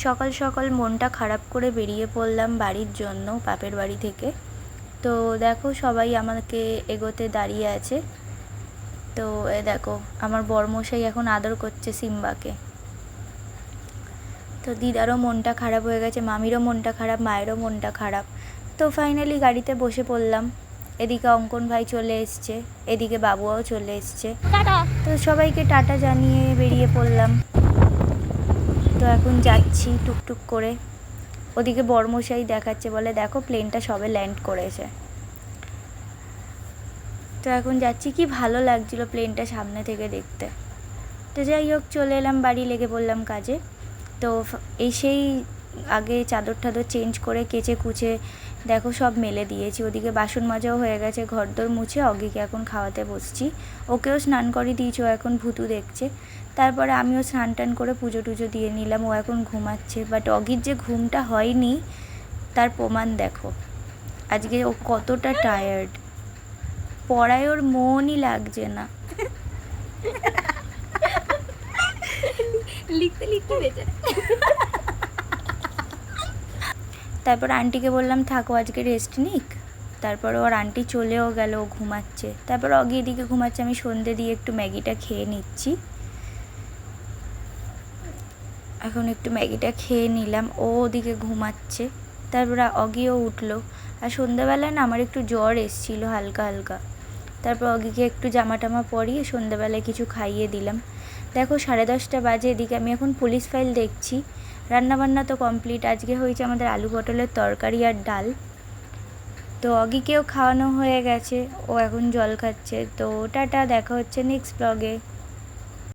সকাল সকাল মনটা খারাপ করে বেরিয়ে পড়লাম বাড়ির জন্য, বাপের বাড়ি থেকে। তো দেখো সবাই আমাকে এগোতে দাঁড়িয়ে আছে। তো দেখো আমার বরমশাই এখন আদর করছে সিম্বাকে। তো দিদারও মনটা খারাপ হয়ে গেছে, মামিরও মনটা খারাপ, মায়েরও মনটা খারাপ। তো ফাইনালি গাড়িতে বসে পড়লাম। এদিকে অঙ্কন ভাই চলে এসছে, এদিকে বাবুও চলে এসছে। তো সবাইকে টাটা জানিয়ে বেরিয়ে পড়লাম। তো এখন যাচ্ছি টুকটুক করে। ওদিকে বরমশাই দেখাচ্ছে, বলে দেখো প্লেনটা সবে ল্যান্ড করেছে। তো এখন যাচ্ছি, কি ভালো লাগছিল প্লেনটা সামনে থেকে দেখতে। তো যাই হোক চলে এলাম বাড়ি, লেগে পড়লাম কাজে। তো এসেই আগে চাদর টাদর চেঞ্জ করে কেচে কুচে দেখো সব মেলে দিয়েছি। ওদিকে বাসন মাজাও হয়ে গেছে, ঘরদোর মুছে অগিকে এখন খাওয়াতে বসছি। ওকেও স্নান করে দিয়েছি, ও এখন ভুতু দেখছে। তারপরে আমিও স্নান টান করে পুজো টুজো দিয়ে নিলাম। ও এখন ঘুমাচ্ছে, বাট অগির যে ঘুমটা হয়নি তার প্রমাণ দেখো। আজকে ও কতটা টায়ার্ড, পড়ায় ওর মনই লাগছে না। লিখতে লিখতে বেঁচে। তারপর আন্টিকে বললাম থাকো আজকে রেস্ট নিক। তারপর ওর আন্টি চলেও গেল, ও ঘুমাচ্ছে। তারপর অগি এদিকে ঘুমাচ্ছে, আমি সন্ধে দিয়ে একটু ম্যাগিটা খেয়ে নিচ্ছি। এখন একটু ম্যাগিটা খেয়ে নিলাম, ও ওদিকে ঘুমাচ্ছে। তারপর অগিও উঠলো। আর সন্ধ্যাবেলায় না আমার একটু জ্বর এসেছিলো হালকা হালকা। তারপর অগিকে একটু জামা টামা পরিয়ে সন্ধ্যাবেলায় কিছু খাইয়ে দিলাম। দেখো 10:30 বাজে, এদিকে আমি এখন পুলিশ ফাইল দেখছি। রান্নাবান্না তো কমপ্লিট, আজকে হয়েছে আমাদের আলু পটলের তরকারি আর ডাল। তো অগিকেও খাওয়ানো হয়ে গেছে, ও এখন জল খাচ্ছে। তো টাটা, দেখা হচ্ছে নেক্সট ব্লগে।